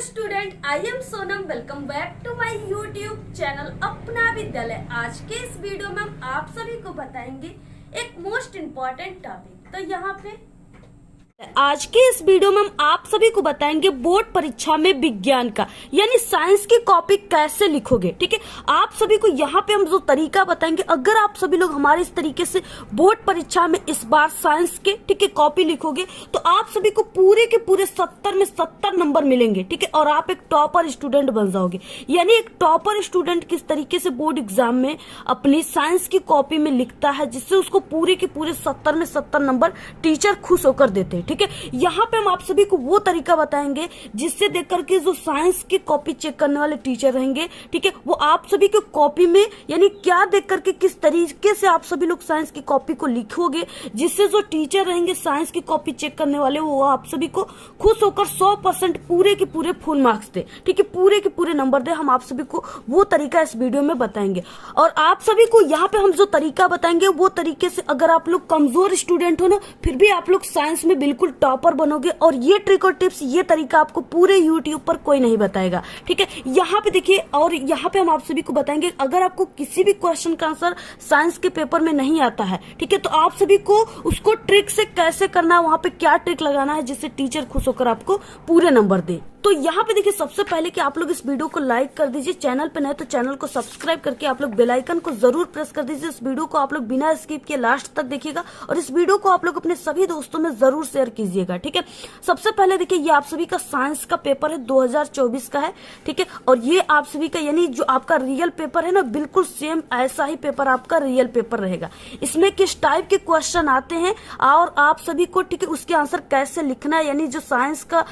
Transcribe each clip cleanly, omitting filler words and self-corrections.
Student, I am Sonam. Welcome back to my YouTube channel Apna Vidyalaya. आज के इस वीडियो में हम आप सभी को बताएंगे एक मोस्ट इम्पोर्टेंट टॉपिक। तो यहाँ पे आज के इस वीडियो में हम आप सभी को बताएंगे बोर्ड परीक्षा में विज्ञान का यानी साइंस की कॉपी कैसे लिखोगे। ठीक है, आप सभी को यहाँ पे हम जो तरीका बताएंगे, अगर आप सभी लोग हमारे इस तरीके से बोर्ड परीक्षा में इस बार साइंस के ठीक है कॉपी लिखोगे तो आप सभी को पूरे के पूरे 70 में 70 नंबर मिलेंगे। ठीक है, और आप एक टॉपर स्टूडेंट बन जाओगे। यानी एक टॉपर स्टूडेंट किस तरीके से बोर्ड एग्जाम में अपनी साइंस की कॉपी में लिखता है जिससे उसको पूरे के पूरे 70 में 70 नंबर टीचर खुश होकर देते हैं। ठीक है, यहाँ पे हम आप सभी को वो तरीका बताएंगे जिससे देख करके जो साइंस की कॉपी चेक करने वाले टीचर रहेंगे, ठीक है, वो आप सभी की कॉपी में यानी क्या देख करके किस तरीके से आप सभी लोग साइंस की कॉपी को लिखोगे, जिससे जो टीचर रहेंगे साइंस की कॉपी चेक करने वाले वो आप सभी को खुश होकर 100% पूरे के पूरे फुल मार्क्स दे। ठीक है, पूरे के पूरे नंबर दे। हम आप सभी को वो तरीका इस वीडियो में बताएंगे। और आप सभी को यहाँ पे हम जो तरीका बताएंगे वो तरीके से अगर आप लोग कमजोर स्टूडेंट हो ना, फिर भी आप लोग साइंस में बिल्कुल टॉपर बनोगे। और ये ट्रिक और टिप्स, ये तरीका आपको पूरे यूट्यूब पर कोई नहीं बताएगा। ठीक है, यहाँ पे देखिए, और यहाँ पे हम आप सभी को बताएंगे अगर आपको किसी भी क्वेश्चन का आंसर साइंस के पेपर में नहीं आता है, ठीक है, तो आप सभी को उसको ट्रिक से कैसे करना है, वहां पे क्या ट्रिक लगाना है जिससे टीचर खुश होकर आपको पूरे नंबर दे। तो यहाँ पे देखिए, सबसे पहले कि आप लोग इस वीडियो को लाइक कर दीजिए, चैनल पे नए तो चैनल को सब्सक्राइब करके आप लोग बेल आइकन को जरूर प्रेस कर दीजिए। इस वीडियो को आप लोग बिना स्किप किए लास्ट तक देखिएगा और इस वीडियो को आप लोग अपने सभी दोस्तों में जरूर शेयर कीजिएगा। ठीक है, सबसे पहले देखिए, ये आप सभी का साइंस का पेपर है, 2024 का है। ठीक है, और ये आप सभी का यानी जो आपका रियल पेपर है ना, बिल्कुल सेम ऐसा ही पेपर आपका रियल पेपर रहेगा। इसमें किस टाइप के क्वेश्चन आते हैं और आप सभी को ठीक है उसके आंसर कैसे लिखना है, यानी जो साइंस का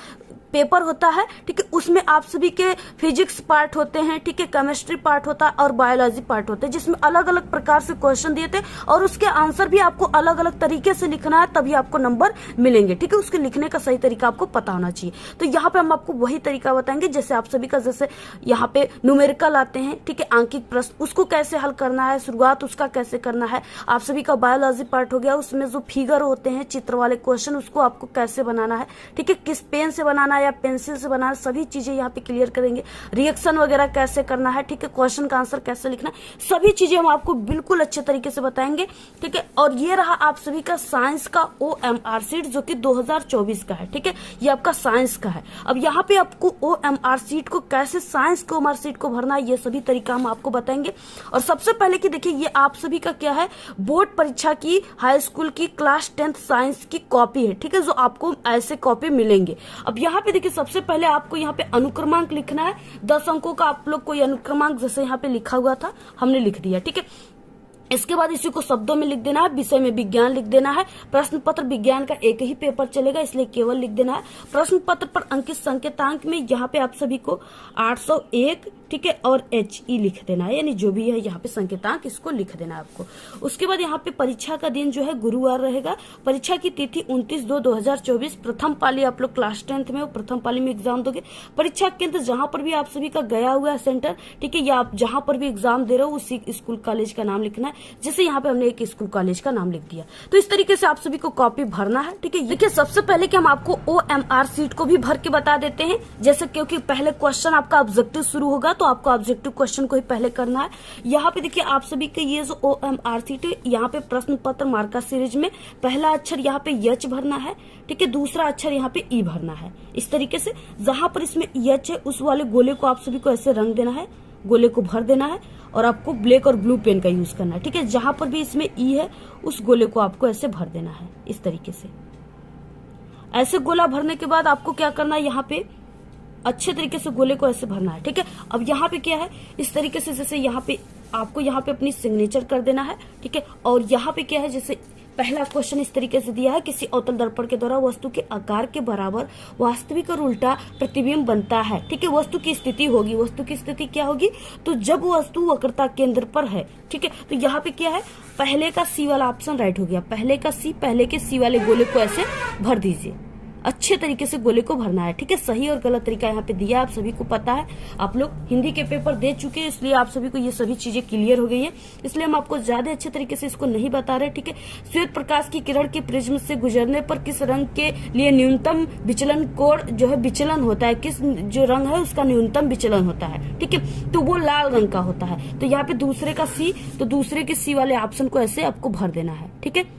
पेपर होता है, ठीक है, उसमें आप सभी के फिजिक्स पार्ट होते हैं, ठीक है, केमिस्ट्री पार्ट होता है और बायोलॉजी पार्ट होते हैं, जिसमें अलग अलग प्रकार से क्वेश्चन दिए थे और उसके आंसर भी आपको अलग अलग तरीके से लिखना है, तभी आपको नंबर मिलेंगे। ठीक है, उसके लिखने का सही तरीका आपको पता होना चाहिए। तो यहाँ पे हम आपको वही तरीका बताएंगे जैसे आप सभी का, जैसे यहाँ पे न्यूमेरिकल आते हैं, ठीक है, आंकिक प्रश्न, उसको कैसे हल करना है, शुरुआत उसका कैसे करना है। आप सभी का बायोलॉजी पार्ट हो गया, उसमें जो फिगर होते हैं, चित्र वाले क्वेश्चन, उसको आपको कैसे बनाना है, ठीक है, किस पेन से बनाना है या पेंसिल से बनाना, सभी चीजें यहाँ पे क्लियर करेंगे। रिएक्शन वगैरह कैसे करना है, ठीक है, क्वेश्चन का आंसर कैसे लिखना है, सभी चीजें हम आपको बिल्कुल अच्छे तरीके से बताएंगे। ठीक है, और ये रहा आप सभी का साइंस का OMR सीट जो कि 2024 का है। ठीक है, ये आपका साइंस का है। अब यहाँ पे आपको OMR सीट को कैसे, साइंस के OMR सीट को भरना है, ये सभी तरीका हम आपको बताएंगे। और सबसे पहले कि देखिए, ये आप सभी का क्या है, बोर्ड परीक्षा की हाई स्कूल की क्लास 10th साइंस की कॉपी है। ठीक है, जो आपको ऐसे कॉपी मिलेंगे। अब यहाँ पे देखिए, सबसे पहले आपको यहाँ पे अनुक्रमांक लिखना है। 10 अंकों का आप लोग कोई अनुक्रमांक जैसे यहाँ पे लिखा हुआ था हमने लिख दिया। ठीक है, इसके बाद इसी को शब्दों में लिख देना है, विषय में विज्ञान लिख देना है। प्रश्न पत्र विज्ञान का एक ही पेपर चलेगा इसलिए केवल लिख देना है। प्रश्न पत्र पर अंकित संकेतांक में यहाँ पे आप सभी को 801 ठीक है और HE लिख देना है, यानी जो भी है यहाँ पे संकेतांक इसको लिख देना है आपको। उसके बाद यहाँ पे परीक्षा का दिन जो है गुरुवार रहेगा। परीक्षा की तिथि 29/2/2024। प्रथम पाली आप लोग क्लास 10th में हो, प्रथम पाली में एग्जाम दोगे। परीक्षा केंद्र जहां पर भी आप सभी का गया हुआ है सेंटर, ठीक है, या आप जहां पर भी एग्जाम दे रहे हो उसी स्कूल कॉलेज का नाम लिखना है। जैसे यहाँ पे हमने एक स्कूल कॉलेज का नाम लिख दिया। तो इस तरीके से आप सभी को कॉपी भरना है। ठीक है, देखिए, सबसे पहले कि हम आपको OMR सीट को भी भर के बता देते हैं, जैसे क्योंकि पहले क्वेश्चन आपका ऑब्जेक्टिव शुरू होगा तो आपको ऑब्जेक्टिव क्वेश्चन को ही पहले करना है। यहाँ पे देखिए, आप सभी के ये जो OMR सीट है, यहाँ पे प्रश्न पत्र मार्का सीरीज में पहला अक्षर यहाँ पे H भरना है। ठीक है, दूसरा अक्षर यहाँ पे E भरना है। इस तरीके से जहां पर इसमें H है उस वाले गोले को आप सभी को ऐसे रंग देना है, गोले को भर देना है और आपको ब्लैक और ब्लू पेन का यूज करना है। ठीक है, जहां पर भी इसमें E है उस गोले को आपको ऐसे भर देना है। इस तरीके से ऐसे गोला भरने के बाद आपको क्या करना है, यहाँ पे अच्छे तरीके से गोले को ऐसे भरना है। ठीक है, अब यहाँ पे क्या है, इस तरीके से जैसे यहाँ पे आपको यहाँ पे अपनी सिग्नेचर कर देना है। ठीक है, और यहाँ पे क्या है, जैसे पहला क्वेश्चन इस तरीके से दिया है, किसी अवतल दर्पण के द्वारा वस्तु के आकार के बराबर वास्तविक और उल्टा प्रतिबिंब बनता है। ठीक है, वस्तु की स्थिति होगी, वस्तु की स्थिति क्या होगी, तो जब वस्तु वक्रता केंद्र पर है। ठीक है, तो यहाँ पे क्या है, पहले का C वाला ऑप्शन राइट हो गया। पहले का C, पहले के C वाले गोले को ऐसे भर दीजिए। अच्छे तरीके से गोले को भरना है। ठीक है, सही और गलत तरीका यहाँ पे दिया, आप सभी को पता है, आप लोग हिंदी के पेपर दे चुके हैं, इसलिए आप सभी को ये सभी चीजें क्लियर हो गई है, इसलिए हम आपको ज्यादा अच्छे तरीके से इसको नहीं बता रहे। ठीक है, श्वेत प्रकाश की किरण के प्रिज्म से गुजरने पर किस रंग के लिए न्यूनतम विचलन कोण जो है विचलन होता है, किस जो रंग है उसका न्यूनतम विचलन होता है। ठीक है, तो वो लाल रंग का होता है। तो यहाँ पे दूसरे का सी, तो दूसरे के सी वाले ऑप्शन को ऐसे आपको भर देना है। ठीक है,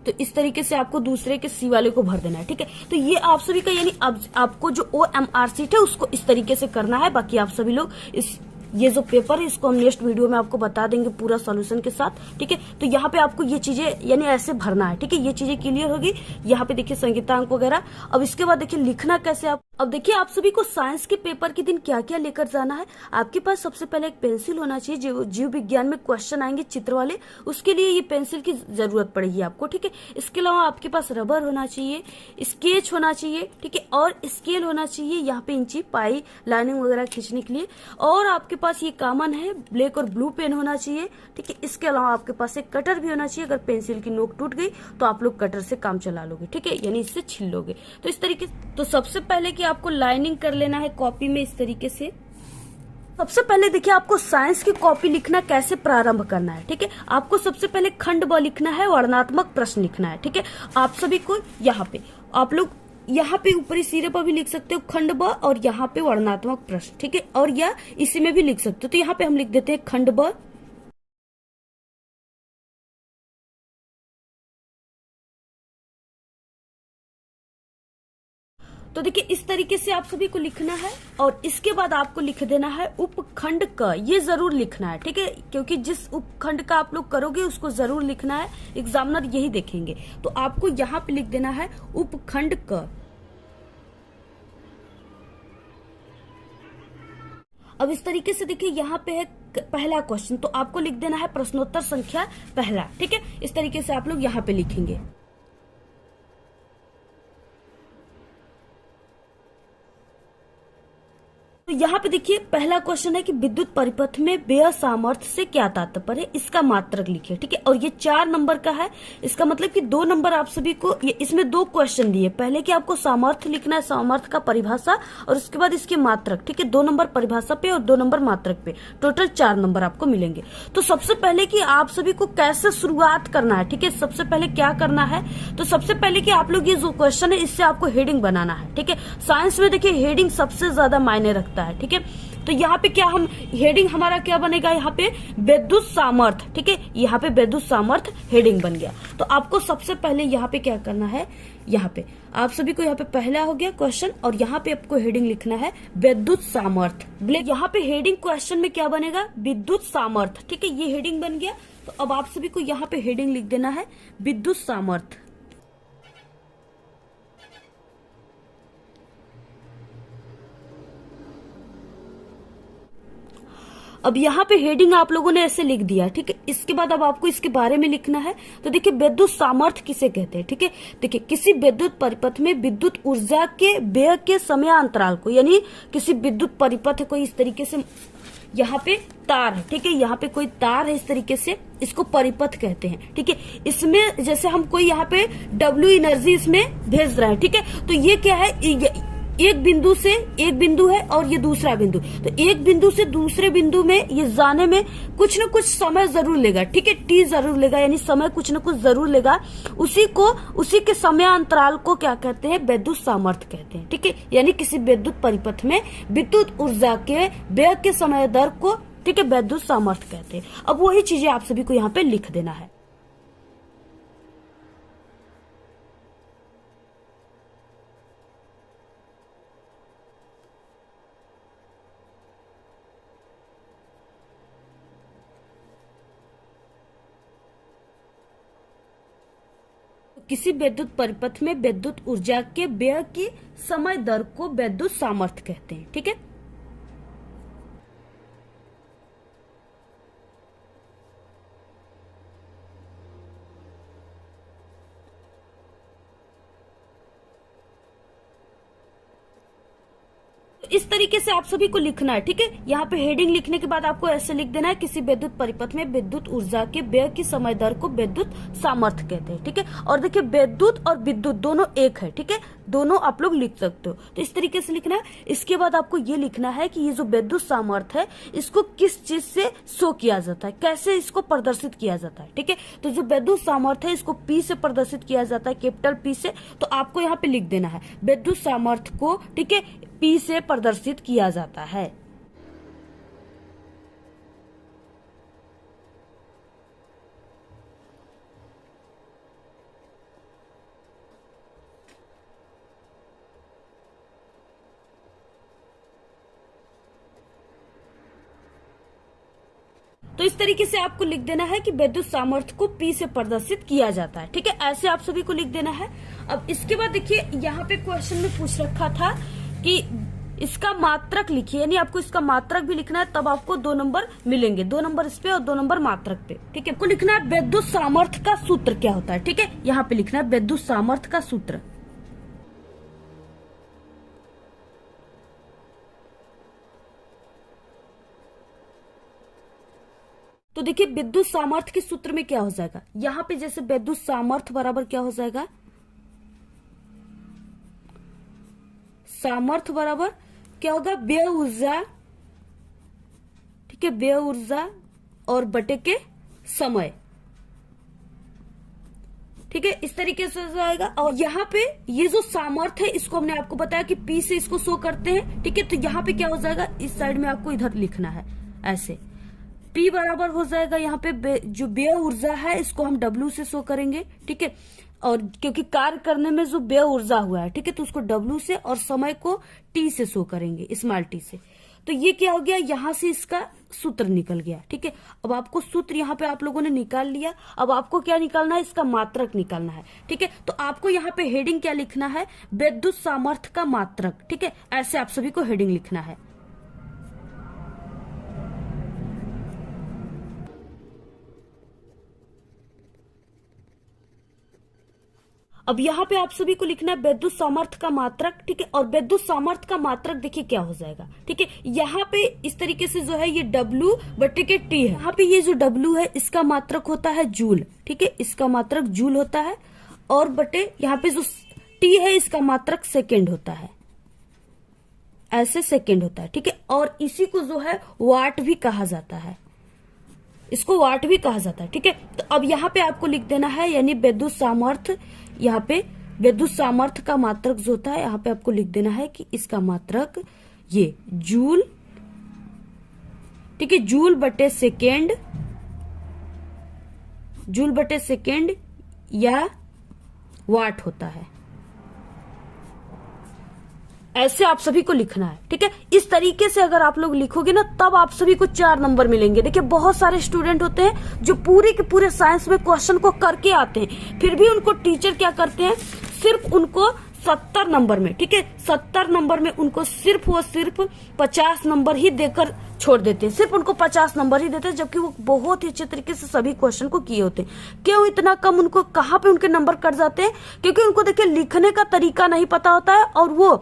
तो इस तरीके से आपको दूसरे के सी वाले को भर देना है। ठीक है, तो ये आप सभी का यानी आपको जो OMR शीट है उसको इस तरीके से करना है। बाकी आप सभी लोग ये जो पेपर है इसको हम नेक्स्ट वीडियो में आपको बता देंगे पूरा सॉल्यूशन के साथ। ठीक है, तो यहाँ पे आपको ये चीजें यानी ऐसे भरना है। ठीक है, ये चीजें क्लियर होगी। यहाँ पे देखिए संगीतांक वगैरह। अब इसके बाद देखिए लिखना कैसे आप। अब देखिए आप सभी को साइंस के पेपर के दिन क्या क्या लेकर जाना है। आपके पास सबसे पहले एक पेंसिल होना चाहिए, जो जीव विज्ञान में क्वेश्चन आएंगे चित्र वाले, उसके लिए ये पेंसिल की जरूरत पड़ेगी आपको। ठीक है, इसके अलावा आपके पास रबर होना चाहिए, स्केच होना चाहिए। ठीक है, और स्केल होना चाहिए, यहाँ पे इंची पाई लाइनिंग वगैरह खींचने के लिए। और आपके पास ये कॉमन है ब्लैक और ब्लू पेन होना चाहिए। ठीक है, इसके अलावा आपके पास एक कटर भी होना चाहिए, अगर पेंसिल की नोक टूट गई तो आप लोग कटर से काम चला लोगे। ठीक है, यानी इससे छील लोगे। तो इस तरीके, तो सबसे पहले कि आपको लाइनिंग कर लेना है कॉपी में इस तरीके से। सबसे पहले देखिए आपको साइंस की कॉपी लिखना कैसे प्रारंभ करना है। ठीक है, आपको सबसे पहले खंड ब लिखना है, वर्णनात्मक प्रश्न लिखना है। ठीक है, आप सभी को यहाँ पे आप लोग यहाँ पे ऊपरी सिरे पर भी लिख सकते हो खंड ब, और यहाँ पे वर्णनात्मक प्रश्न। ठीक है, और या इसी में भी लिख सकते हो। तो यहाँ पे हम लिख देते हैं खंड ब। तो देखिए इस तरीके से आप सभी को लिखना है, और इसके बाद आपको लिख देना है उपखंड क। ये जरूर लिखना है। ठीक है, क्योंकि जिस उपखंड का आप लोग करोगे उसको जरूर लिखना है, एग्जामिनर यही देखेंगे। तो आपको यहाँ पे लिख देना है उपखंड क। अब इस तरीके से देखिए यहाँ पे है पहला क्वेश्चन, तो आपको लिख देना है प्रश्नोत्तर संख्या पहला। ठीक है, इस तरीके से आप लोग यहाँ पे लिखेंगे। तो यहाँ पे देखिए पहला क्वेश्चन है कि विद्युत परिपथ में व्यय सामर्थ्य से क्या तात्पर्य है, इसका मात्रक लिखिए। ठीक है, और ये 4 नंबर का है, इसका मतलब कि 2 नंबर आप सभी को, ये इसमें 2 क्वेश्चन दिए। पहले कि आपको सामर्थ्य लिखना है, सामर्थ्य का परिभाषा, और उसके बाद इसकी मात्रक। ठीक है, 2 नंबर परिभाषा पे और 2 नंबर मात्रक पे, टोटल 4 नंबर आपको मिलेंगे। तो सबसे पहले कि आप सभी को कैसे शुरुआत करना है। ठीक है, सबसे पहले क्या करना है, तो सबसे पहले कि आप लोग ये जो क्वेश्चन है इससे आपको हेडिंग बनाना है। ठीक है, साइंस में देखिए हेडिंग सबसे ज्यादा मायने रखता है। ठीक है, तो यहाँ पे क्या हम हेडिंग हमारा क्या बनेगा, यहाँ पे विद्युत सामर्थ्य। ठीक है, यहाँ पे विद्युत सामर्थ्य हेडिंग बन गया। तो आपको सबसे पहले यहाँ पे क्या करना है, यहाँ पे आप सभी को यहाँ पे पहला हो गया क्वेश्चन, और यहाँ पे आपको हेडिंग लिखना है विद्युत सामर्थ्य। यहाँ पे हेडिंग क्वेश्चन में क्या बनेगा, विद्युत सामर्थ्य। ठीक है, ये हेडिंग बन गया। तो अब आप सभी को यहाँ पे हेडिंग लिख देना है विद्युत सामर्थ्य। अब यहाँ पे हेडिंग आप लोगों ने ऐसे लिख दिया। ठीक है, इसके बाद अब आपको इसके बारे में लिखना है। तो देखिए विद्युत सामर्थ्य किसे कहते हैं। ठीक है, देखिए किसी विद्युत परिपथ में विद्युत ऊर्जा के व्यय के समयांतराल को, यानी किसी विद्युत परिपथ को इस तरीके से, यहाँ पे तार है। ठीक है, यहाँ पे कोई तार है, इस तरीके से इसको परिपथ कहते हैं। ठीक है, इसमें जैसे हम कोई यहाँ पे W एनर्जी इसमें भेज रहे हैं। ठीक है, तो ये क्या है, एक बिंदु से एक बिंदु है और ये दूसरा बिंदु, तो एक बिंदु से दूसरे बिंदु में ये जाने में कुछ न कुछ समय जरूर लेगा। ठीक है, टी जरूर लेगा, यानी समय कुछ न कुछ जरूर लेगा। उसी के समय अंतराल को क्या कहते हैं, विद्युत सामर्थ्य कहते हैं। ठीक है, यानी किसी विद्युत परिपथ में विद्युत ऊर्जा के व्यय के समय दर को, ठीक है, विद्युत सामर्थ्य कहते हैं। अब वही चीजें आप सभी को यहाँ पे लिख देना है। किसी विद्युत परिपथ में विद्युत ऊर्जा के व्यय की समय दर को विद्युत सामर्थ्य कहते हैं। ठीक है, इस तरीके से आप सभी को लिखना है, ठीक है। यहाँ पे हेडिंग लिखने के बाद आपको ऐसे लिख देना है, किसी विद्युत परिपथ में विद्युत ऊर्जा के व्यय की समय दर को विद्युत सामर्थ्य कहते हैं, ठीक है। और देखिए विद्युत और विद्युत दोनों एक है, ठीक है, दोनों आप लोग लिख सकते हो। तो इस तरीके से लिखना है। इसके बाद आपको ये लिखना है कि ये जो विद्युत सामर्थ्य है इसको किस चीज से शो किया जाता है, कैसे इसको प्रदर्शित किया जाता है, ठीक है। तो जो विद्युत सामर्थ्य है इसको पी से प्रदर्शित किया जाता है, कैपिटल पी से। तो आपको यहाँ पे लिख देना है विद्युत सामर्थ्य को, ठीक है, पी से प्रदर्शित किया जाता है। तो इस तरीके से आपको लिख देना है कि विद्युत सामर्थ्य को पी से प्रदर्शित किया जाता है, ठीक है। ऐसे आप सभी को लिख देना है। अब इसके बाद देखिए यहाँ पे क्वेश्चन में पूछ रखा था कि इसका मात्रक लिखिए, यानी आपको इसका मात्रक भी लिखना है, तब आपको 2 नंबर मिलेंगे, 2 नंबर इस पे और 2 नंबर मात्रक पे, ठीक है। आपको लिखना है विद्युत सामर्थ्य का सूत्र क्या होता है, ठीक है। यहाँ पे लिखना है विद्युत सामर्थ्य का सूत्र। तो देखिए विद्युत सामर्थ्य के सूत्र में क्या हो जाएगा, यहाँ पे जैसे विद्युत सामर्थ्य बराबर क्या हो जाएगा, सामर्थ्य बराबर क्या होगा, व्यय ऊर्जा, ठीक है, व्यय ऊर्जा और बटे के समय, ठीक है, इस तरीके से जाएगा। और यहाँ पे ये जो सामर्थ्य है इसको हमने आपको बताया कि पी से इसको शो करते हैं, ठीक है। तो यहाँ पे क्या हो जाएगा, इस साइड में आपको इधर लिखना है ऐसे, P बराबर हो जाएगा यहाँ पे जो व्यय ऊर्जा है इसको हम W से शो करेंगे, ठीक है। और क्योंकि कार्य करने में जो व्यय ऊर्जा हुआ है, ठीक है, तो उसको W से, और समय को T से शो करेंगे, स्मॉल t से। तो ये क्या हो गया, यहाँ से इसका सूत्र निकल गया, ठीक है। अब आपको सूत्र यहाँ पे आप लोगों ने निकाल लिया। अब आपको क्या निकालना है, इसका मात्रक निकालना है, ठीक है। तो आपको यहाँ पे हेडिंग क्या लिखना है, विद्युत सामर्थ्य का मात्रक, ठीक है। ऐसे आप सभी को हेडिंग लिखना है। अब यहाँ पे आप सभी को लिखना है विद्युत सामर्थ्य का मात्रक, ठीक है। और विद्युत सामर्थ्य का मात्रक देखिए क्या हो जाएगा, ठीक है। यहाँ पे इस तरीके से जो है ये W बटे के T है। यहाँ पे ये जो W है इसका मात्रक होता है जूल, ठीक है, इसका मात्रक जूल होता है। और बटे यहाँ पे जो T है इसका मात्रक सेकेंड होता है, ऐसे सेकेंड होता है, ठीक है। और इसी को जो है वाट भी कहा जाता है, इसको वाट भी कहा जाता है, ठीक है। तो अब यहाँ पे आपको लिख देना है, यानी विद्युत सामर्थ्य, यहाँ पे विद्युत सामर्थ्य का मात्रक जो होता है यहाँ पे आपको लिख देना है कि इसका मात्रक ये जूल, ठीक है, जूल बटे सेकेंड, जूल बटे सेकेंड या वाट होता है। ऐसे आप सभी को लिखना है, ठीक है। इस तरीके से अगर आप लोग लिखोगे ना तब आप सभी को 4 नंबर मिलेंगे। देखिए बहुत सारे स्टूडेंट होते हैं जो पूरे के पूरे साइंस में क्वेश्चन को करके आते हैं, फिर भी उनको टीचर क्या करते हैं, सिर्फ उनको 70 नंबर में, ठीक है, 70 नंबर में उनको सिर्फ 50 नंबर ही देकर छोड़ देते हैं, सिर्फ उनको 50 नंबर ही देते हैं, जबकि वो बहुत ही अच्छे तरीके से सभी क्वेश्चन को किए होते हैं। क्यों इतना कम उनको, कहाँ पे उनके नंबर कट जाते हैं, क्योंकि उनको देखिए लिखने का तरीका नहीं पता होता है और वो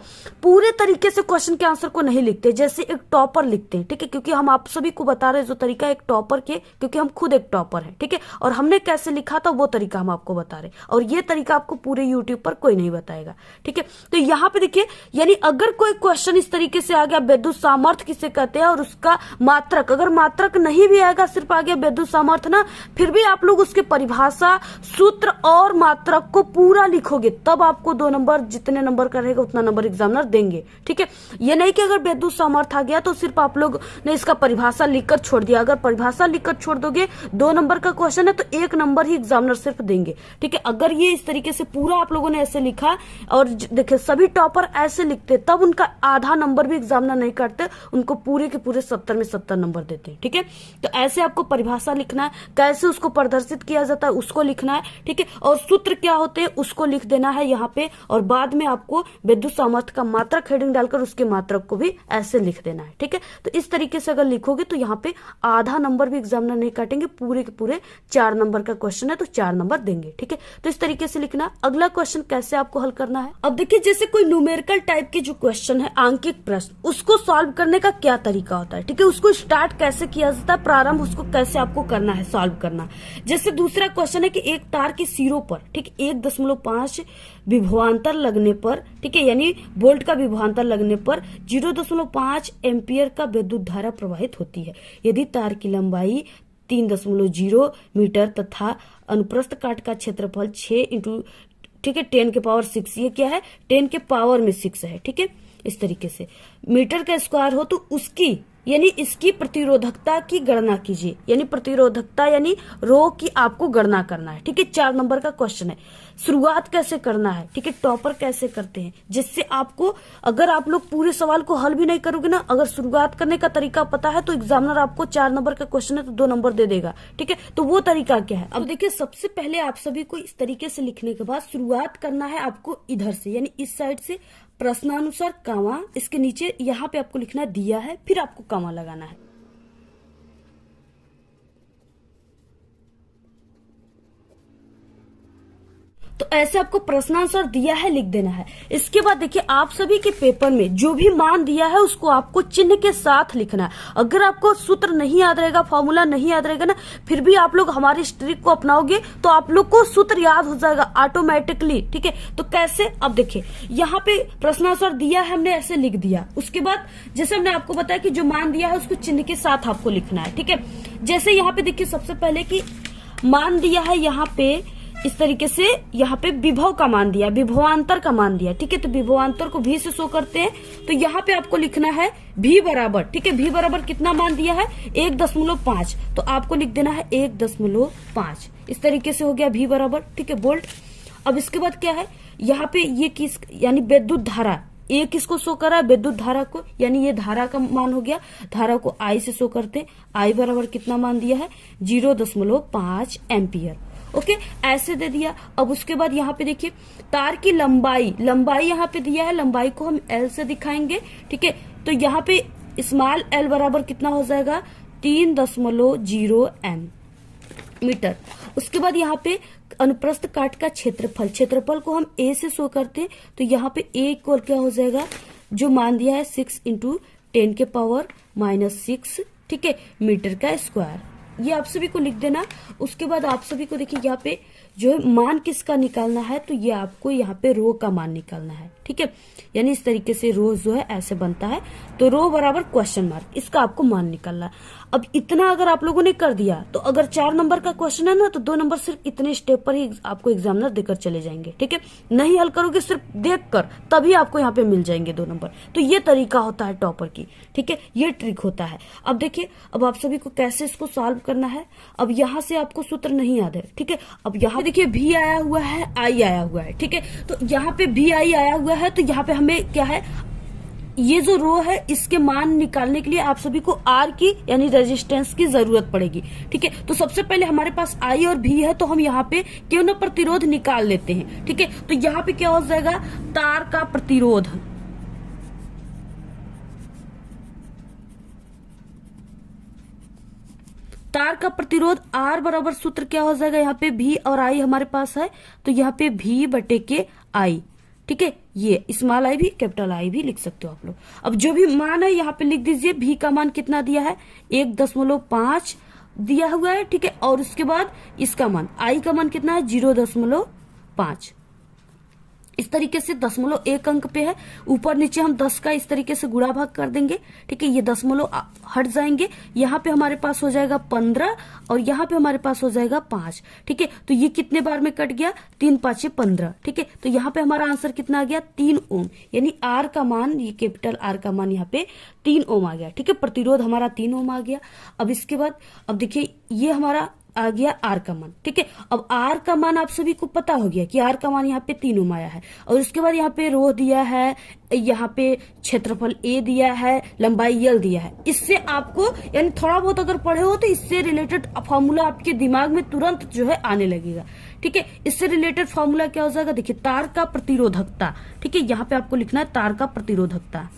पूरे तरीके से क्वेश्चन के आंसर को नहीं लिखते जैसे एक टॉपर लिखते हैं, ठीक है। क्योंकि हम आप सभी को बता रहे हैं जो तरीका एक टॉपर के, क्योंकि हम खुद एक टॉपर है, ठीक है, और हमने कैसे लिखा था वो तरीका हम आपको बता रहे हैं, और ये तरीका आपको पूरे यूट्यूब पर कोई नहीं बताएगा, ठीक है। तो यहाँ पे देखिए, यानी अगर कोई क्वेश्चन इस तरीके से आ गया, विद्युत सामर्थ्य किसे कहते हैं और उसका मात्रक, अगर मात्रक नहीं भी आएगा, सिर्फ आ गया विद्युत सामर्थ्य ना, फिर भी आप लोग उसके परिभाषा, सूत्र और मात्रक को पूरा लिखोगे, तब आपको 2 नंबर, जितने नंबर का रहेगा उतना नंबर एग्जामिनर देंगे, ठीक है। ये नहीं कि अगर विद्युत सामर्थ्य आ गया तो सिर्फ आप लोग ने इसका परिभाषा लिखकर छोड़ दिया। अगर परिभाषा लिखकर छोड़ दोगे, 2 नंबर का क्वेश्चन है तो 1 नंबर ही एग्जामिनर सिर्फ देंगे, ठीक है। अगर ये इस तरीके से पूरा आप लोगों ने ऐसे लिखा, और देखिए सभी टॉपर ऐसे लिखते, तब उनका आधा नंबर भी एग्जामिनर नहीं काटते, उनको पूरे के पूरे 70 में 70 नंबर देते हैं। ठीक है, तो ऐसे आपको परिभाषा लिखना है, कैसे उसको प्रदर्शित किया जाता है उसको लिखना है। ठीक है, और सूत्र क्या होते हैं उसको लिख देना है यहाँ पे, और बाद में आपको विद्युत सामर्थ्य का मात्रक हेडिंग डालकर उसके मात्रक को भी ऐसे लिख देना है। ठीक है, तो इस तरीके से अगर लिखोगे तो यहाँ पे आधा नंबर भी एग्जामिनर नहीं काटेंगे, पूरे के पूरे 4 नंबर का क्वेश्चन है तो 4 नंबर देंगे। ठीक है, तो इस तरीके से लिखना। अगला क्वेश्चन कैसे आपको हल करना है, अब देखिए जैसे कोई न्यूमेरिकल टाइप के जो क्वेश्चन है, आंकिक प्रश्न, उसको सॉल्व करने का क्या तरीका होता है। ठीक है, उसको स्टार्ट कैसे किया जाता है, प्रारंभ उसको कैसे आपको करना है, सॉल्व करना। जैसे दूसरा क्वेश्चन है कि एक तार के सिरों पर, ठीक, 1.5 विभवांतर लगने पर, ठीक है, यानी वोल्ट का विभवांतर लगने पर 0.5 एम्पियर का विद्युत धारा प्रवाहित होती है यदि तार की लंबाई 3.0 मीटर तथा अनुप्रस्थ काट का क्षेत्रफल 6 इंटू, ठीक है, 10 के पावर 6, ये क्या है, 10 के पावर में 6 है। ठीक है, इस तरीके से मीटर का स्क्वायर हो तो उसकी यानी इसकी प्रतिरोधकता की गणना कीजिए, यानी प्रतिरोधकता यानी रो की आपको गणना करना है। ठीक है, 4 नंबर का क्वेश्चन है। शुरुआत कैसे करना है, ठीक है, टॉपर कैसे करते हैं, जिससे आपको, अगर आप लोग पूरे सवाल को हल भी नहीं करोगे ना, अगर शुरुआत करने का तरीका पता है तो एग्जामिनर आपको 4 नंबर का क्वेश्चन है तो 2 नंबर दे देगा। ठीक है, तो वो तरीका क्या है, अब देखिए सबसे पहले आप सभी को इस तरीके से लिखने के बाद शुरुआत करना है आपको इधर से, यानी इस साइड से, प्रश्नानुसार कामा, इसके नीचे यहाँ पे आपको लिखना दिया है, फिर आपको कामा लगाना है। तो ऐसे आपको प्रश्नानुसार दिया है लिख देना है। इसके बाद देखिए आप सभी के पेपर में जो भी मान दिया है उसको आपको चिन्ह के साथ लिखना है। अगर आपको सूत्र नहीं याद रहेगा, फॉर्मूला नहीं याद रहेगा ना, फिर भी आप लोग हमारी ट्रिक को अपनाओगे तो आप लोग को सूत्र याद हो जाएगा ऑटोमेटिकली। ठीक है, तो कैसे, अब देखिए यहाँ पे प्रश्नानुसार दिया है, हमने ऐसे लिख दिया। उसके बाद जैसे हमने आपको बताया कि जो मान दिया है उसको चिन्ह के साथ आपको लिखना है। ठीक है, जैसे यहाँ पे देखिए सबसे पहले कि मान दिया है, यहाँ पे इस तरीके से यहाँ पे विभव का मान दिया, विभवांतर का मान दिया। ठीक है, तो विभवांतर को भी से शो करते हैं, तो यहाँ पे आपको लिखना है भी बराबर, ठीक है, भी बराबर कितना मान दिया है 1.5, तो आपको लिख देना है 1.5। इस तरीके से हो गया भी बराबर, ठीक है, बोल्ट। अब इसके बाद क्या है, यहाँ पे ये किस, यानी विद्युत धारा, ये किसको शो कर रहा है, विद्युत धारा को, यानी ये धारा का मान हो गया, धारा को आई से शो करते हैं। आई बराबर कितना मान दिया है 0.5 एम्पियर। ओके, ऐसे दे दिया। अब उसके बाद यहाँ पे देखिए तार की लंबाई, लंबाई यहाँ पे दिया है, लंबाई को हम एल से दिखाएंगे। ठीक है, तो यहाँ पे स्मॉल एल बराबर कितना हो जाएगा 3.0 एम मीटर। उसके बाद यहाँ पे अनुप्रस्थ काट का क्षेत्रफल, क्षेत्रफल को हम ए से शो करते हैं, तो यहाँ पे ए इक्वल क्या हो जाएगा, जो मान दिया है 6 इंटू 10 के पावर -6, ठीक है, मीटर का स्क्वायर। ये आप सभी को लिख देना। उसके बाद आप सभी को देखिए यहाँ पे जो है मान किसका निकालना है, तो ये आपको यहाँ पे रो का मान निकालना है। ठीक है, यानी इस तरीके से रो जो है ऐसे बनता है, तो रो बराबर क्वेश्चन मार्क, इसका आपको मान निकालना है। अब इतना अगर आप लोगों ने कर दिया तो अगर 4 नंबर का क्वेश्चन है ना, तो 2 नंबर सिर्फ इतने स्टेप पर ही आपको एग्जामिनर देकर चले जाएंगे। ठीक है, नहीं हल करोगे सिर्फ देख कर, तभी आपको यहाँ पे मिल जाएंगे 2 नंबर। तो ये तरीका होता है टॉपर की। ठीक है, ये ट्रिक होता है। अब देखिए, अब आप सभी को कैसे इसको सॉल्व करना है। अब यहाँ से आपको सूत्र नहीं याद है। ठीक है, अब यहाँ देखिए भी आया हुआ है, आई आया हुआ है। ठीक है, तो यहाँ पे भी आई आया हुआ है, तो यहाँ पे हमें क्या है, ये जो रो है इसके मान निकालने के लिए आप सभी को आर की यानी रेजिस्टेंस की जरूरत पड़ेगी। ठीक है, तो सबसे पहले हमारे पास आई और भी है, तो हम यहाँ पे क्यों ना प्रतिरोध निकाल लेते हैं। ठीक है, तो यहाँ पे क्या हो जाएगा, तार का प्रतिरोध, तार का प्रतिरोध आर बराबर सूत्र क्या हो जाएगा, यहाँ पे भी और आई हमारे पास है, तो यहाँ पे भी बटे के आई। ठीक है, ये स्मॉल आई भी कैपिटल आई भी लिख सकते हो आप लोग। अब जो भी मान है यहाँ पे लिख दीजिए। भी का मान कितना दिया है 1.5 दिया हुआ है। ठीक है, और उसके बाद इसका मान, आई का मान कितना है 0.5। इस तरीके से 0.1 अंक पे है, ऊपर नीचे हम 10 का इस तरीके से गुणा भाग कर देंगे। ठीक है, ये 0 हट जाएंगे, यहाँ पे हमारे पास हो जाएगा 15 और यहाँ पे हमारे पास हो जाएगा 5। ठीक है, तो ये कितने बार में कट गया, 3 5 15। ठीक है, तो यहाँ पे हमारा आंसर कितना आ गया 3 ओम, यानी आर का मान, ये कैपिटल आर का मान यहाँ पे 3 ओम आ गया। ठीक है, प्रतिरोध हमारा 3 ओम आ गया। अब इसके बाद अब देखिए ये हमारा आ गया आर का मान। ठीक है, अब आर का मान आप सभी को पता हो गया कि आर का मान यहाँ पे 3 ओम आया है। और उसके बाद यहाँ पे रो दिया है, यहाँ पे क्षेत्रफल ए दिया है, लंबाई यल दिया है। इससे आपको यानी थोड़ा बहुत अगर पढ़े हो तो इससे रिलेटेड फॉर्मूला आपके दिमाग में तुरंत जो है आने लगेगा। ठीक है, इससे रिलेटेड फॉर्मूला क्या हो जाएगा, देखिए तार का प्रतिरोधकता। ठीक है, यहाँ पे आपको लिखना है तार का प्रतिरोधकता।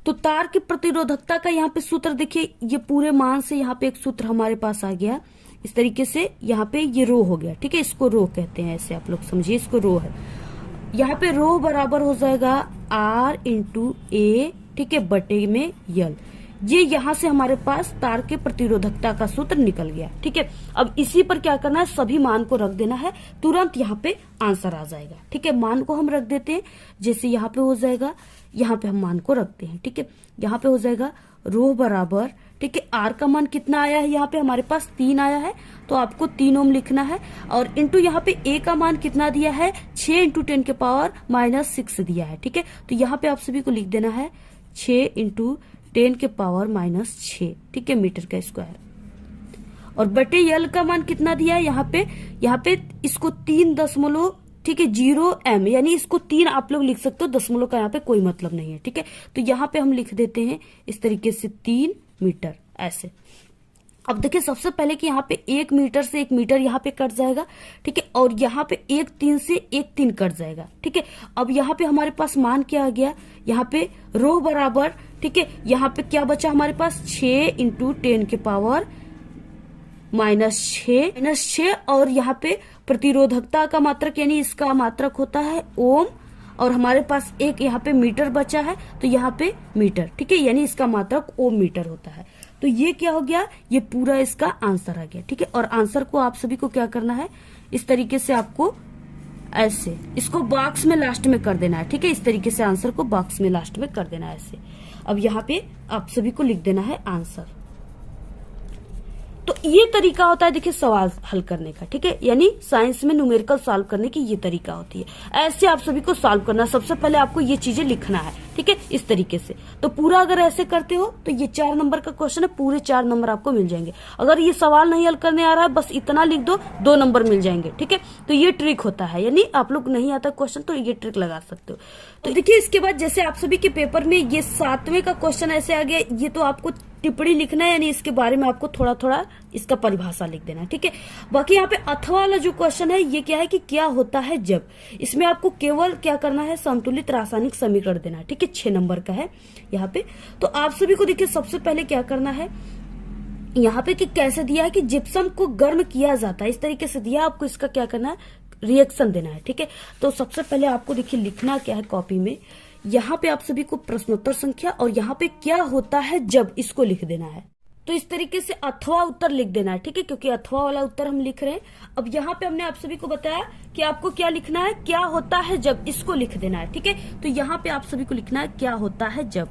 तो तार की प्रतिरोधकता का यहाँ पे सूत्र देखिए, ये पूरे मान से यहाँ पे एक सूत्र हमारे पास आ गया इस तरीके से। यहाँ पे ये रो हो गया। ठीक है, इसको रो कहते हैं, ऐसे आप लोग समझिए, इसको रो है। यहाँ पे रो बराबर हो जाएगा आर इंटू ए, ठीक है, बटे में यल। ये यहाँ से हमारे पास तार के प्रतिरोधकता का सूत्र निकल गया। ठीक है, अब इसी पर क्या करना है, सभी मान को रख देना है, तुरंत यहाँ पे आंसर आ जाएगा। ठीक है, मान को हम रख देते हैं, जैसे यहाँ पे हो जाएगा, यहाँ पे हम मान को रखते हैं। ठीक है, यहाँ पे हो जाएगा रो बराबर, ठीक है, आर का मान कितना आया है, यहाँ पे हमारे पास 3 आया है, तो आपको 3 ओम लिखना है। और इंटू यहाँ पे ए का मान कितना दिया है, 6 इंटू 10 के पावर -6 दिया है। ठीक है, तो यहाँ पे आप सभी को लिख देना है 6 इंटू 10 के पावर -6, ठीक है, मीटर का स्क्वायर। और बटे यल का मान कितना दिया है, यहाँ पे इसको 3 ठीक है 0 m, यानी इसको 3 आप लोग लिख सकते हो, दशमलव का यहाँ पे कोई मतलब नहीं है। ठीक है, तो यहाँ पे हम लिख देते हैं इस तरीके से 3 मीटर ऐसे। अब देखिए सबसे पहले कि यहाँ पे 1 मीटर से 1 मीटर यहाँ पे कट जाएगा। ठीक है, और यहाँ पे 1 3 से 1 3 कट जाएगा। ठीक है, अब यहाँ पे हमारे पास मान क्या आ गया, यहाँ पे रो बराबर, ठीक है, यहाँ पे क्या बचा हमारे पास, 6 इंटू 10 के पावर -6, और यहाँ पे प्रतिरोधकता का मात्रक यानी इसका मात्रक होता है ओम, और हमारे पास एक यहाँ पे मीटर बचा है, तो यहाँ पे मीटर। ठीक है, यानी इसका मात्रक ओम मीटर होता है। तो ये क्या हो गया, ये पूरा इसका आंसर आ गया। ठीक है, और आंसर को आप सभी को क्या करना है, इस तरीके से आपको ऐसे इसको बॉक्स में लास्ट में कर देना है। ठीक है, इस तरीके से आंसर को बॉक्स में लास्ट में कर देना है ऐसे। अब यहाँ पे आप सभी को लिख देना है आंसर। तो ये तरीका होता है देखिए सवाल हल करने का। ठीक है, यानी साइंस में न्यूमेरिकल सॉल्व करने की ये तरीका होती है। ऐसे आप सभी को सॉल्व करना, सबसे पहले आपको ये चीजें लिखना है। ठीक है, इस तरीके से। तो पूरा अगर ऐसे करते हो तो ये 4 नंबर का क्वेश्चन है, पूरे 4 नंबर आपको मिल जाएंगे। अगर ये सवाल नहीं हल करने आ रहा है, बस इतना लिख दो, 2 नंबर मिल जाएंगे। ठीक है, तो ये ट्रिक होता है, यानी आप लोग नहीं आता क्वेश्चन तो ये ट्रिक लगा सकते हो। तो देखिए इसके बाद जैसे आप सभी के पेपर में ये 7वें का क्वेश्चन ऐसे आ गया, ये तो आपको टिप्पणी लिखना है, यानी इसके बारे में आपको थोड़ा थोड़ा इसका परिभाषा लिख देना है। ठीक है, बाकी यहाँ पे अथवा वाला जो क्वेश्चन है ये क्या है कि क्या होता है जब, इसमें आपको केवल क्या करना है, संतुलित रासायनिक समीकरण देना है। ठीक है, 6 नंबर का है यहाँ पे। तो आप सभी को देखिए सबसे पहले क्या करना है, यहाँ पे कि कैसे दिया है कि जिप्सम को गर्म किया जाता है, इस तरीके से दिया, आपको इसका क्या करना है, रिएक्शन देना है। ठीक है, तो सबसे पहले आपको देखिए लिखना क्या है कॉपी में, यहाँ पे आप सभी को प्रश्नोत्तर संख्या और यहाँ पे क्या होता है जब, इसको लिख देना है। तो इस तरीके से अथवा उत्तर लिख देना है। ठीक है, क्योंकि अथवा वाला उत्तर हम लिख रहे हैं। अब यहाँ पे हमने आप सभी को बताया कि आपको क्या लिखना है, क्या होता है जब, इसको लिख देना है। ठीक है, तो यहाँ पे आप सभी को लिखना है क्या होता है जब।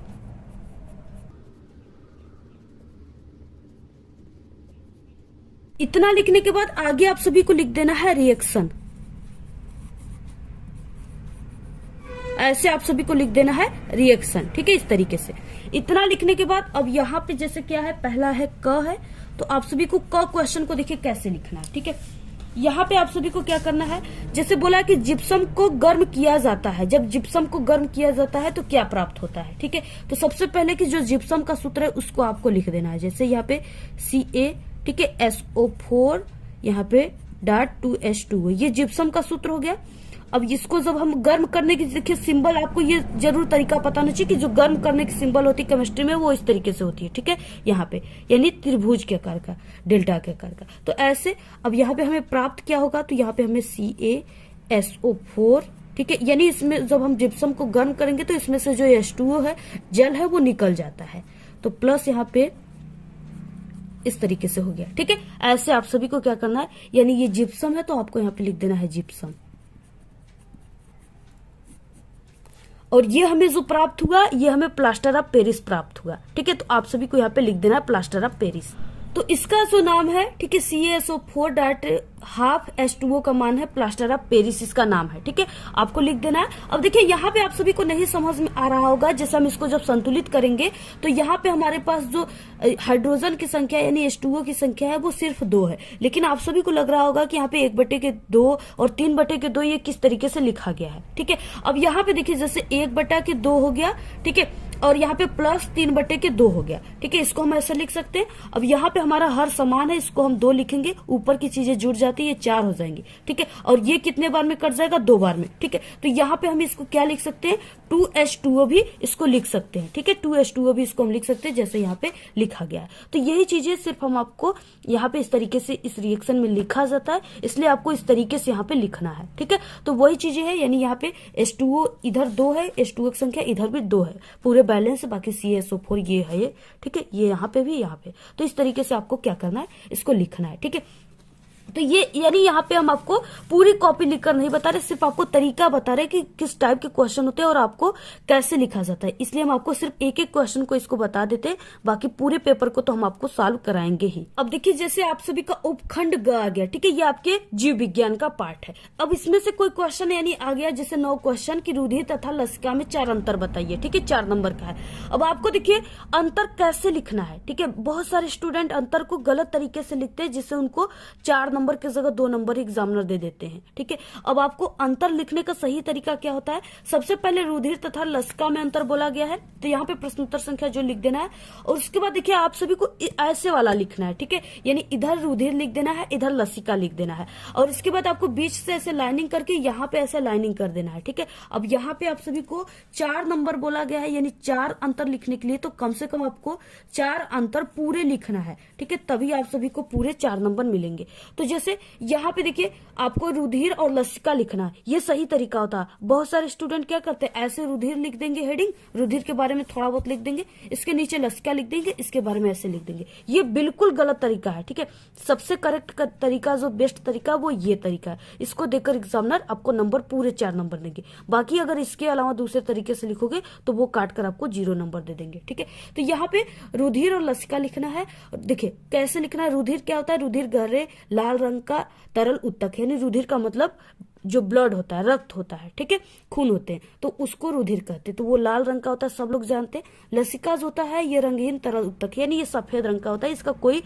इतना लिखने के बाद आगे आप सभी को लिख देना है रिएक्शन। ऐसे आप सभी को लिख देना है रिएक्शन। ठीक है, इस तरीके से। इतना लिखने के बाद अब यहाँ पे जैसे क्या है, पहला है क है, तो आप सभी को क क्वेश्चन को देखिए कैसे लिखना है। ठीक है, यहाँ पे आप सभी को क्या करना है, जैसे बोला कि जिप्सम को गर्म किया जाता है, जब जिप्सम को गर्म किया जाता है तो क्या प्राप्त होता है। ठीक है, तो सबसे पहले कि जो जिप्सम का सूत्र है उसको आपको लिख देना है, जैसे यहाँ पे Ca, ठीक है, SO4, यहाँ पे .2H2, ये जिप्सम का सूत्र हो गया। अब इसको जब हम गर्म करने की, देखिए सिंबल आपको ये जरूर तरीका पता होना चाहिए कि जो गर्म करने की सिंबल होती है केमिस्ट्री में वो इस तरीके से होती है। ठीक है, यहाँ पे यानी त्रिभुज के आकार का, डेल्टा के आकार का। तो ऐसे अब यहाँ पे हमें प्राप्त क्या होगा, तो यहाँ पे हमें CaSO4, ठीक है, यानी इसमें जब हम जिप्सम को गर्म करेंगे तो इसमें से जो H2O है, जल है, वो निकल जाता है। तो प्लस यहाँ पे इस तरीके से हो गया। ठीक है, ऐसे आप सभी को क्या करना है, यानी ये जिप्सम है तो आपको यहाँ पे लिख देना है जिप्सम। और ये हमें जो प्राप्त हुआ, ये हमें प्लास्टर ऑफ पेरिस प्राप्त हुआ। ठीक है, तो आप सभी को यहाँ पे लिख देना है प्लास्टर ऑफ पेरिस। तो इसका जो नाम है, ठीक है, CaSO4.5H2O का मान है, प्लास्टर ऑफ पेरिस इसका नाम है, ठीक है, आपको लिख देना है। अब देखिए यहाँ पे आप सभी को नहीं समझ में आ रहा होगा, जैसे हम इसको जब संतुलित करेंगे तो यहाँ पे हमारे पास जो हाइड्रोजन की संख्या यानी H2O की संख्या है वो सिर्फ 2 है, लेकिन आप सभी को लग रहा होगा कि यहाँ पे 1/2 और 3/2 ये किस तरीके से लिखा गया है, ठीक है। अब यहाँ पे देखिए जैसे 1/2 हो गया, ठीक है, और यहाँ पे प्लस 3/2 हो गया, ठीक है, इसको हम ऐसे लिख सकते हैं। अब यहाँ पे हमारा हर समान है, इसको हम 2 लिखेंगे, ऊपर की चीजें जुड़ जाती है, ये 4 हो जाएंगी, ठीक है, और ये कितने बार में कट जाएगा, 2 बार में, ठीक है। तो यहाँ पे हम इसको क्या लिख सकते हैं, 2H2O भी इसको लिख सकते हैं, ठीक है, 2H2O भी इसको हम लिख सकते हैं जैसे यहाँ पे लिखा गया है। तो यही चीजें सिर्फ हम आपको यहाँ पे इस तरीके से इस रिएक्शन में लिखा जाता है, इसलिए आपको इस तरीके से यहाँ पे लिखना है, ठीक है। तो वही चीजें है, यानी यहाँ पे H2O इधर 2 है, H2O की संख्या इधर भी 2 है, पूरे बैलेंस, बाकी CaSO4 ये है, ये, ठीक है, ये यहाँ पे भी, यहाँ पे। तो इस तरीके से आपको क्या करना है, इसको लिखना है, ठीक है। तो ये यानी यहाँ पे हम आपको पूरी कॉपी लिखकर नहीं बता रहे, सिर्फ आपको तरीका बता रहे कि किस टाइप के क्वेश्चन होते हैं और आपको कैसे लिखा जाता है, इसलिए हम आपको सिर्फ एक एक क्वेश्चन को इसको बता देते हैं, बाकी पूरे पेपर को तो हम आपको सॉल्व कराएंगे ही। अब देखिए जैसे आप सभी का उपखंड ग आ गया, ठीक है, ये आपके जीव विज्ञान का पार्ट है। अब इसमें से कोई क्वेश्चन यानी आ गया जैसे 9 क्वेश्चन की रुधिर तथा लसिका में 4 अंतर बताइए, ठीक है, 4 नंबर का है। अब आपको देखिए अंतर कैसे लिखना है, ठीक है, बहुत सारे स्टूडेंट अंतर को गलत तरीके से लिखते हैं, जिससे उनको 4 नंबर की जगह 2 नंबर एग्जामिनर दे देते हैं, ठीक है। अब आपको अंतर लिखने का सही तरीका क्या होता है, सबसे पहले रुधिर तथा लसिका में अंतर बोला गया है, तो यहाँ पे प्रश्नोत्तर संख्या जो लिख देना है, और उसके बाद देखिए आप सभी को ऐसे वाला लिखना है, ठीक है, यानी इधर रुधिर लिख देना है, इधर लसिका लिख देना है, और इसके बाद आपको बीच से ऐसे लाइनिंग करके यहाँ पे ऐसे लाइनिंग कर देना है, ठीक है। अब यहाँ पे आप सभी को 4 नंबर बोला गया है, यानी 4 अंतर लिखने के लिए तो कम से कम आपको 4 अंतर पूरे लिखना है, ठीक है, तभी आप सभी को पूरे 4 नंबर मिलेंगे। तो जैसे यहाँ पे देखिए आपको रुधिर और लसिका लिखना है, ये सही तरीका होता है। बहुत सारे स्टूडेंट क्या करते हैं, ऐसे रुधिर लिख देंगे, हेडिंग रुधिर के बारे में थोड़ा बहुत लिख देंगे, इसके नीचे लसिका लिख देंगे, इसके बारे में ऐसे लिख देंगे, ये बिल्कुल गलत तरीका है, ठीक है। सबसे करेक्ट तरीका, जो बेस्ट तरीका वो ये तरीका है, इसको देखकर एग्जामिनर आपको नंबर पूरे 4 नंबर देंगे। बाकी अगर इसके अलावा दूसरे तरीके से लिखोगे तो वो काट कर आपको 0 नंबर दे देंगे, ठीक है। तो यहाँ पे रुधिर और लसिका लिखना है। देखिए कैसे लिखना है, रुधिर क्या होता है, रुधिर गहरे लाल रंग का तरल उत्तक, यानी रुधिर का मतलब जो ब्लड होता है, रक्त होता है, ठीक है, खून होते हैं, तो उसको रुधिर कहते हैं, तो वो लाल रंग का होता है, सब लोग जानते हैं। लसिका जो होता है ये रंगीन तरल उत्तक, यानी ये सफेद रंग का होता है, इसका कोई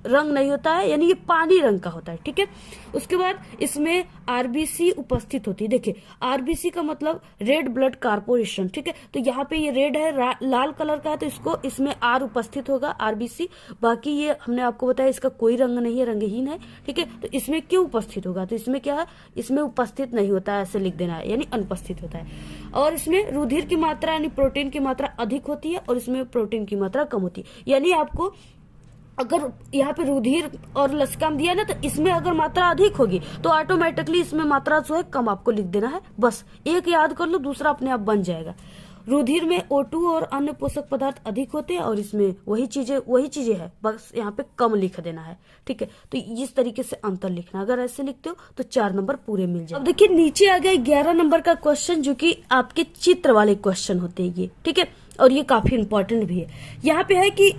रंग नहीं होता है, यानी ये पानी रंग का होता है, ठीक है। उसके बाद इसमें आरबीसी उपस्थित होती है। देखिए आरबीसी का मतलब रेड ब्लड कॉर्पोरेशन, ठीक है, तो यहाँ पे ये रेड है, लाल कलर का है, तो इसको इसमें आर उपस्थित होगा, आरबीसी। बाकी ये हमने आपको बताया इसका कोई रंग नहीं है, रंगहीन है, ठीक है। तो इसमें क्यों उपस्थित होगा, तो इसमें क्या है, इसमें उपस्थित नहीं होता है, ऐसे लिख देना है, यानी अनुपस्थित होता है। और इसमें रुधिर की मात्रा यानी प्रोटीन की मात्रा अधिक होती है और इसमें प्रोटीन की मात्रा कम होती है। यानी आपको अगर यहाँ पे रुधिर और लसिका में दिया ना, तो इसमें अगर मात्रा अधिक होगी तो ऑटोमेटिकली इसमें मात्रा जो है कम आपको लिख देना है, बस एक याद कर लो, दूसरा अपने आप बन जाएगा। रुधिर में O2 और अन्य पोषक पदार्थ अधिक होते हैं और इसमें वही चीजें है, बस यहाँ पे कम लिख देना है, ठीक है। तो इस तरीके से अंतर लिखना, अगर ऐसे लिखते हो तो 4 नंबर पूरे मिल जाए। अब देखिए नीचे आ गया 11 नंबर का क्वेश्चन, जो कि आपके चित्र वाले क्वेश्चन होते हैं ये, ठीक है, और ये काफी इंपॉर्टेंट भी है। यहाँ पे है कि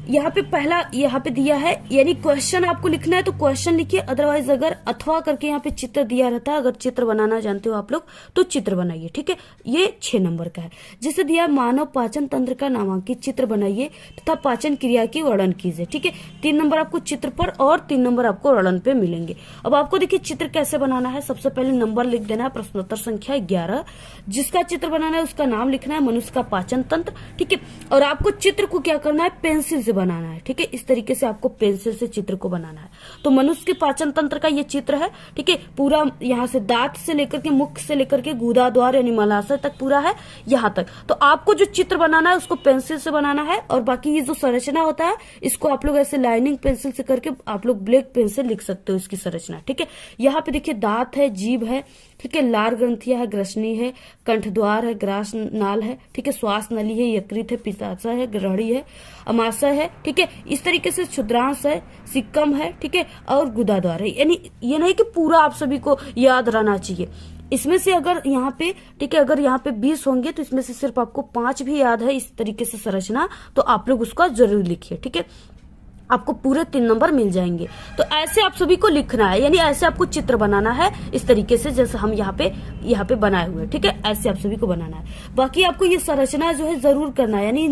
यहाँ पे पहला यहाँ पे दिया है, यानी क्वेश्चन आपको लिखना है तो क्वेश्चन लिखिए, अदरवाइज अगर अथवा करके यहाँ पे चित्र दिया रहता है, अगर चित्र बनाना जानते हो आप लोग तो चित्र बनाइए, ठीक है। ये 6 नंबर का है, जिसे दिया मानव पाचन तंत्र का नामांकित चित्र बनाइए तथा पाचन क्रिया की वर्णन कीजिए, ठीक है। 3 नंबर आपको चित्र पर और 3 नंबर आपको वर्णन पे मिलेंगे। अब आपको देखिए चित्र कैसे बनाना है, सबसे पहले नंबर लिख देना है, प्रश्नोत्तर संख्या 11, जिसका चित्र बनाना है उसका नाम लिखना है, मनुष्य का पाचन तंत्र, ठीक है। और आपको चित्र को क्या करना है, पेंसिल से बनाना है, ठीक है, इस तरीके से आपको पेंसिल से चित्र को बनाना है। तो मनुष्य के पाचन तंत्र का ये चित्र है, ठीक है, पूरा यहाँ से दांत से लेकर के मुख से लेकर के गुदा द्वार यानी मलाशय तक पूरा है यहाँ तक। तो आपको जो चित्र बनाना है उसको पेंसिल से बनाना है, और बाकी ये जो संरचना होता है इसको आप लोग ऐसे लाइनिंग पेंसिल से करके आप लोग ब्लैक पेन से लिख सकते हो इसकी संरचना, ठीक है। यहाँ पे देखिए दांत है, जीभ है, ठीक है, लार ग्रंथियां है, ग्रसनी है, कंठद्वार है, ग्रास नाल है, ठीक है, श्वास नली है, यकृत है, पित्ताशय है, ग्रहणी है, अमाशय है, ठीक है, इस तरीके से क्षुद्रांश है, सिक्कम है, ठीक है, और गुदाद्वार है। यानी ये नहीं कि पूरा आप सभी को याद रहना चाहिए, इसमें से अगर यहाँ पे, ठीक है, अगर यहाँ पे 20 होंगे तो इसमें से सिर्फ आपको 5 भी याद है इस तरीके से संरचना, तो आप लोग उसका जरूर लिखिए, ठीक है। आपको पूरे 3 नंबर मिल जाएंगे। तो ऐसे आप सभी को लिखना है, यानी ऐसे आपको चित्र बनाना है इस तरीके से जैसे हम यहाँ पे बनाए हुए, ठीक है। ऐसे आप सभी को बनाना है। बाकी आपको ये संरचना जो है जरूर करना है, यानी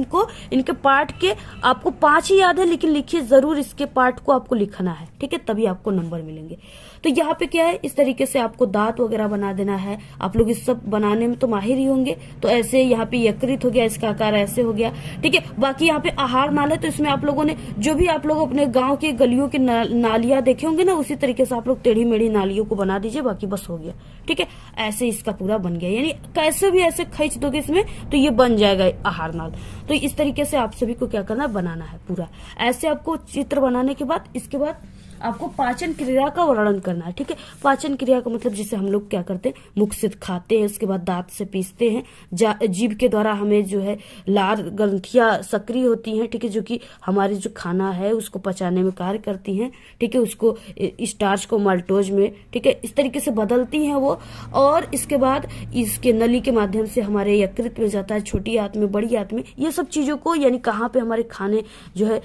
इनके पार्ट के आपको 5 ही याद है, लेकिन लिखिए जरूर इसके पार्ट को आपको लिखना है, ठीक है, तभी आपको नंबर मिलेंगे। तो यहाँ पे क्या है, इस तरीके से आपको दांत वगैरह बना देना है। आप लोग इस सब बनाने में तो माहिर ही होंगे। तो ऐसे यहाँ पे यकृत हो गया, इसका आकार ऐसे हो गया, ठीक है। बाकी यहाँ पे आहार नाल है, तो इसमें आप लोगों ने जो भी आप लोग अपने गांव के गलियों की नालियां देखे होंगे ना, उसी तरीके से आप लोग टेढ़ी मेढ़ी नालियों को बना दीजिए, बाकी बस हो गया, ठीक है। ऐसे इसका पूरा बन गया, यानी कैसे भी ऐसे खींच दोगे इसमें तो ये बन जाएगा आहार नाल। तो इस तरीके से आप सभी को क्या करना है, बनाना है पूरा। ऐसे आपको चित्र बनाने के बाद इसके बाद आपको पाचन क्रिया का वर्णन करना है, ठीक है। पाचन क्रिया का मतलब जैसे हम लोग क्या करते हैं, मुख से खाते हैं, उसके बाद दांत से पीसते हैं, जीभ के द्वारा हमें जो है लार ग्रंथियां सक्रिय होती हैं, ठीक है, जो कि हमारी जो खाना है उसको पचाने में कार्य करती हैं, ठीक है। उसको स्टार्च को माल्टोज में, ठीक है, इस तरीके से बदलती हैं वो। और इसके बाद इसके नली के माध्यम से हमारे यकृत में जाता है, छोटी आंत में, बड़ी आंत में, ये सब चीजों को, यानी कहाँ पे हमारे खाने जो है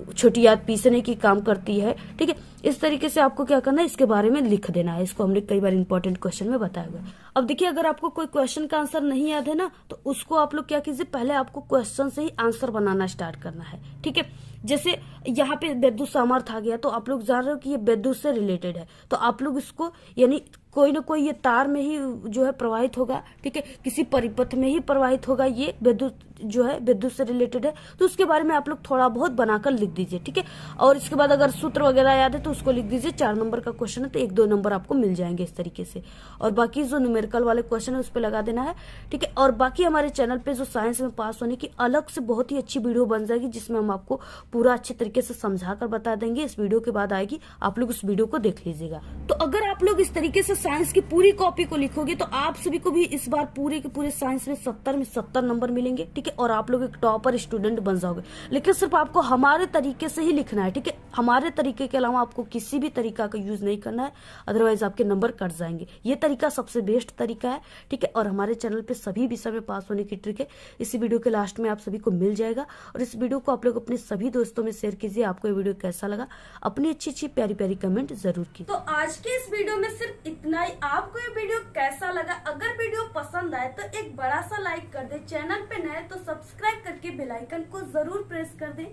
छोटी आंत पीसने की काम करती है, ठीक है। इस तरीके से आपको क्या करना है, इसके बारे में लिख देना है। इसको हमने कई बार इंपॉर्टेंट क्वेश्चन में बताया हुआ है। अब देखिए, अगर आपको कोई क्वेश्चन का आंसर नहीं याद है ना, तो उसको आप लोग क्या कीजिए, पहले आपको क्वेश्चन से ही आंसर बनाना स्टार्ट करना है, ठीक है। जैसे यहाँ पे विद्युत सामर्थ्य आ गया, तो आप लोग जान रहे हो कि ये विद्युत से रिलेटेड है, तो आप लोग इसको यानी कोई ना कोई ये तार में ही जो है प्रवाहित होगा, ठीक है, किसी परिपथ में ही प्रवाहित होगा, ये विद्युत जो है विद्युत से रिलेटेड है। तो उसके बारे में आप लोग थोड़ा बहुत बनाकर लिख दीजिए, ठीक है। और इसके बाद अगर सूत्र वगैरह याद है तो उसको लिख दीजिए। 4 नंबर का क्वेश्चन है तो 1-2 नंबर आपको मिल जाएंगे इस तरीके से। और बाकी जो न्यूमेरिकल वाले क्वेश्चन है उस पर लगा देना है, ठीक है। और बाकी हमारे चैनल पे जो साइंस में पास होने की अलग से बहुत ही अच्छी वीडियो बन जाएगी, जिसमें हम आपको पूरा अच्छे तरीके से समझा कर बता देंगे। इस वीडियो के बाद आएगी, आप लोग उस वीडियो को देख लीजिएगा। तो अगर आप लोग इस तरीके से साइंस की पूरी कॉपी को लिखोगे तो आप सभी को भी इस बार पूरे के पूरे साइंस में 70 नंबर मिलेंगे, ठीक है। और आप लोग एक टॉपर स्टूडेंट बन जाओगे। लेकिन सिर्फ आपको हमारे तरीके से ही लिखना है, ठीक है। हमारे तरीके के अलावा आपको किसी भी तरीका का यूज नहीं करना है, अदरवाइज आपके नंबर कट जाएंगे। ये तरीका सबसे बेस्ट तरीका है, ठीक है। और हमारे चैनल पे सभी विषय में पास होने की ट्रिक है, इसी वीडियो के लास्ट में आप सभी को मिल जाएगा। और इस वीडियो को आप लोग अपने सभी दोस्तों में शेयर कीजिए। आपको ये वीडियो कैसा लगा, अपनी अच्छी प्यारी प्यारी कमेंट जरूर कीजिए। तो आज के इस वीडियो में सिर्फ इतना ही। आपको ये वीडियो कैसा लगा? अगर वीडियो पसंद आए तो एक बड़ा सा लाइक कर दे, चैनल पे नए तो सब्सक्राइब करके बेल आइकन को जरूर प्रेस कर दे।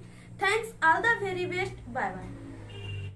Thanks, all the very best, bye bye.